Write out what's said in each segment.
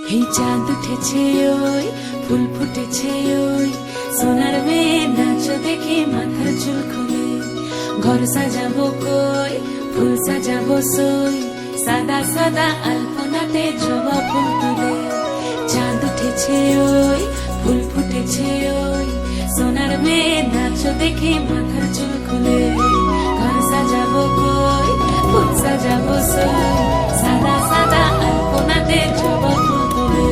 এই চাঁদ উঠেছে ওই ফুল ফুটেছে ওই সোনার মেয়ে নাচো দেখে মাথার চুল খুলে ঘর সাজাবো কই ফুল সাজাবো সই সাদা সাদা আলপনাতে জবা ফুল তুলে চাঁদ উঠেছে ওই ফুল ফুটেছে ওই সোনার মেয়ে নাচো দেখে মাথার চুল খুলে ঘর সাজাবো কই ফুল সাজাবো সই সাদা সাদা আলপনাতে জবা ফুল তুলে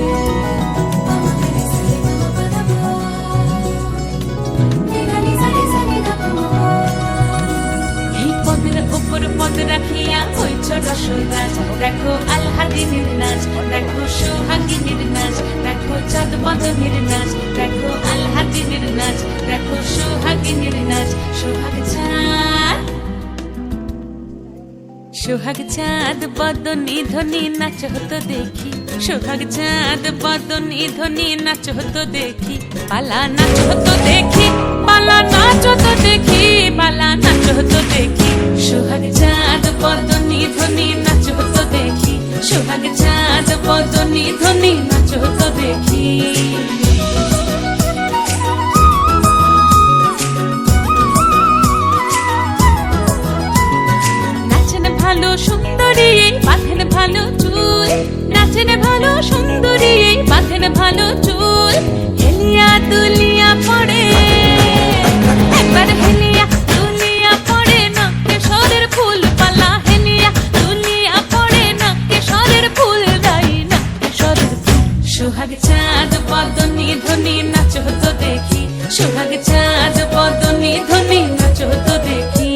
এই পদের উপর পদ রাখিয়া হইছ রসরাজ দেখো আলহাদিনের নাচ দেখো সোহাগিনীর নাচ দেখো চাঁদ বদনের নাচ দেখো আলহাদিনের নাচ দেখো সোহাগিনীর নাচ সোহাগ চাঁদ বদনী ধ্বনি নাচ হতো দেখি সোহাগ চাঁদ বদনী ধ্বনি নাচ হতো দেখি পালা নাচ হতো দেখি পালা নাচ হতো দেখি পালা নাচ হতো দেখি সোহাগ চাঁদ বদনী ধ্বনি নাচ হতো দেখি সোহাগ চাঁদ বদনী ধ্বনি নাচ হতো দেখি ভালো সুন্দরী বাঁধেন ভালো চুল নাচেন ভালো সুন্দরী বাঁধেন ভালো চুল হেলিয়া দুলিয়া পড়ে একবার হেলিয়া দুলিয়া পড়ে না কেশরের ফুল পালা হেলিয়া দুলিয়া পড়ে না কেশরের ফুল গাই না কেশরের ফুল সোহাগ চাঁদ বদনী ধ্বনি নাচ হতো দেখি সোহাগ চাঁদ বদনী ধ্বনি নাচ হতো দেখি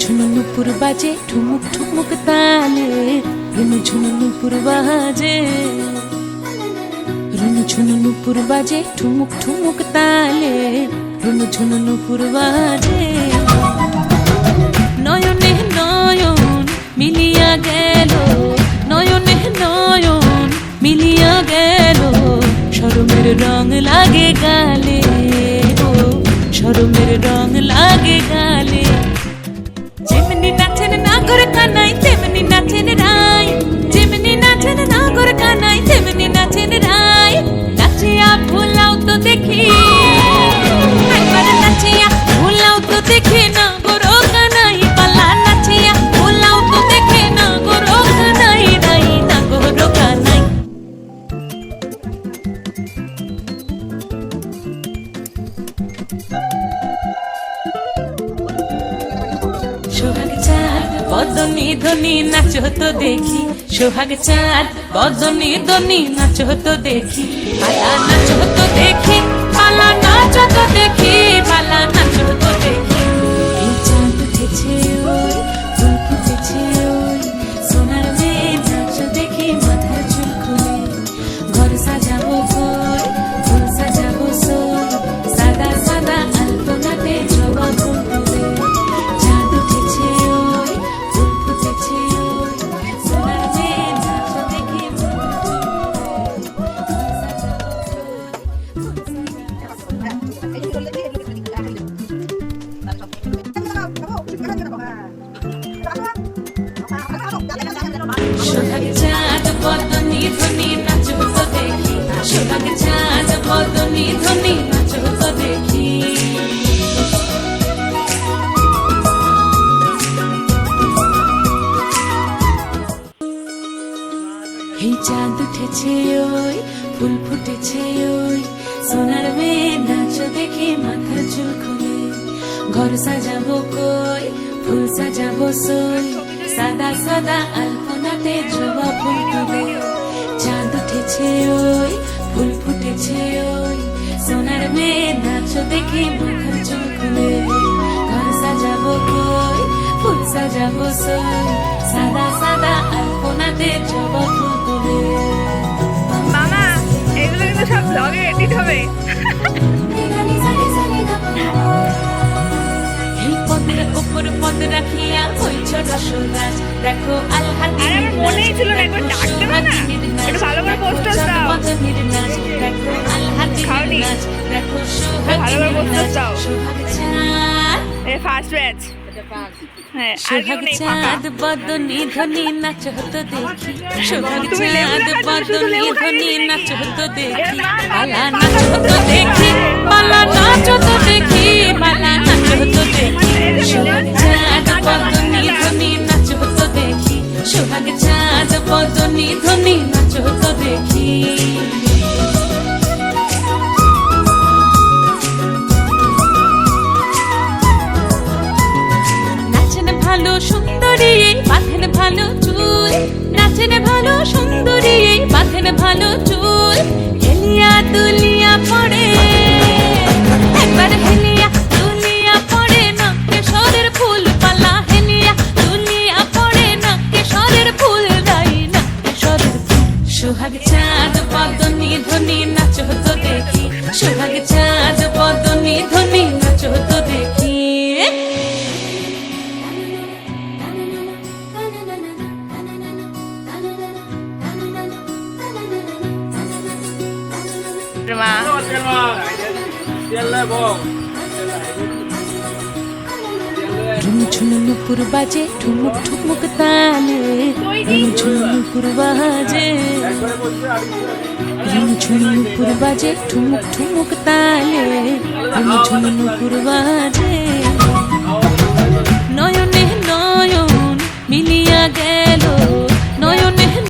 ঝুনু নুপুর বাজে ঠুমুক ঠুমুক তালে রুনু ঝুনু নুপুর বাজে রুনু ঝুনু নুপুর বাজে ঠুমুক ঠুমুক তালে রুনু ঝুনু নুপুর বাজে নয়নে নয়ন মিলিয়া গেল নয়নে নয়ন মিলিয়া গেল শরমের রং লাগে গালে ও শরমের রং লাগে গালে যেমনি নাচেন নাগর কানাই তেমনি নাচেন রাই যেমনি নাচেন নাগর কানাই তেমনি নাচেন রাই নাচিয়া ভুলাও তো দেখি একবার নাচিয়া ভুলাও তো দেখি নাগর কানাই পালা নাচিয়া ভুলাও তো দেখি নাগর কানাই রাই নাগর কানাই সোহাগ চাঁদ বদনী ধ্বনি নাচ হতো দেখি সোহাগ চাঁদ বদনী ধ্বনি নাচ হতো দেখি পালা নাচ হতো দেখি পালা নাচ হতো দেখি পালা নাচ হতো দেখি এই চাঁদ উঠেছে ওই ফুল ফুটেছে ওই সোনার মেয়ে নাচ দেখি মাথার চুল খুলে ঘর সাজাবো কই ফুল সাজাবো সই সাদা সাদা আলপনাতে জবা ফুল তুলে চাঁদ উঠেছে ওই ফুল ফুটেছে ওই সোনার মেয়ে নাচ দেখি সোহাগ চাঁদ বদনী ধ্বনি নাচ হতো দেখি সোহাগ চাঁদ বদনী ধ্বনি নাচ হতো দেখি এই চাঁদ উঠেছে ওই ফুল ফুটেছে ওই সোনার মেয়ে নাচ দেখে মাথার চুল খুলে ঘর সাজাবো কই ফুল সাজাবো সই সাদা সাদা আলপনাতে জবা ফুল তুলে চাঁদ উঠেছে ওই ফুল ফুটেছে ওই সোনার মেয়ে নাচ দেখে মাথার চুল খুলে ঘর সাজাবো কই ফুল সাজাবো সই সাদা সাদা আলপনাতে জবা ফুল তুলে মামা এগুলো কিন্তু সব ব্লগে এডিট হবে এই পদের উপর পদ রাখিয়া হইছ রসরাজ দেখো আলহাদিনের মনেই ছিল না একবার ডাক দেবে না একটু রজনীর নাচ দেখো আল্লাদির খাওনি? নাচ দেখো ভালো করে সোহাগের বসতে নাচ দাও। সোহাগ চাঁদ এটা ফার্স্ট ব্যাচ। হ্যাঁ, আর কেউ সোহাগ নেই ফাঁকা। চাঁদ বদনি ধ্বনি নাচ হতো দেখি সোহাগ তুমি লেবু চাঁদ খাচ্ছো, শুধু বদনি লেবু ধ্বনি খাইনি নাচ নাকি? হতো দেখি এ না, পালা নাচ হতো দেখি পালা নাচ হতো দেখি পালা নাচ হতো দেখি সোহাগ চাঁদ বদনি ধ্বনি নাচ হতো দেখি সোহাগ চাঁদ বদনি ধ্বনি নাচ হতো দেখি নাচেন ভালো সুন্দরী বাঁধেন ভালো চুল নাচেন ভালো সুন্দরী বাঁধেন ভালো চুল হেলিয়া দুলিয়া পড়ে একবার হেলিয়া দুলিয়া পড়ে না কেশরের ফুল পালা হেলিয়া দুলিয়া পড়ে না কেশরের ফুল গাই না কেশরের ফুল সোহাগ চাঁদ বদনি ধ্বনি নাচ হতো দেখি সোহাগ চাঁদ বদনি ধ্বনি নাচ হতো দেখি মা ঝুনঝুন নুপুর বাজে ঠুমুক ঠুমুক তালে ঝুনঝুন নুপুর বাজে ঝুনঝুন নুপুর বাজে ঠুমুক ঠুমুক তালে ঝুনঝুন নুপুর বাজে নয়নে নয়ন মিলিয়া গেল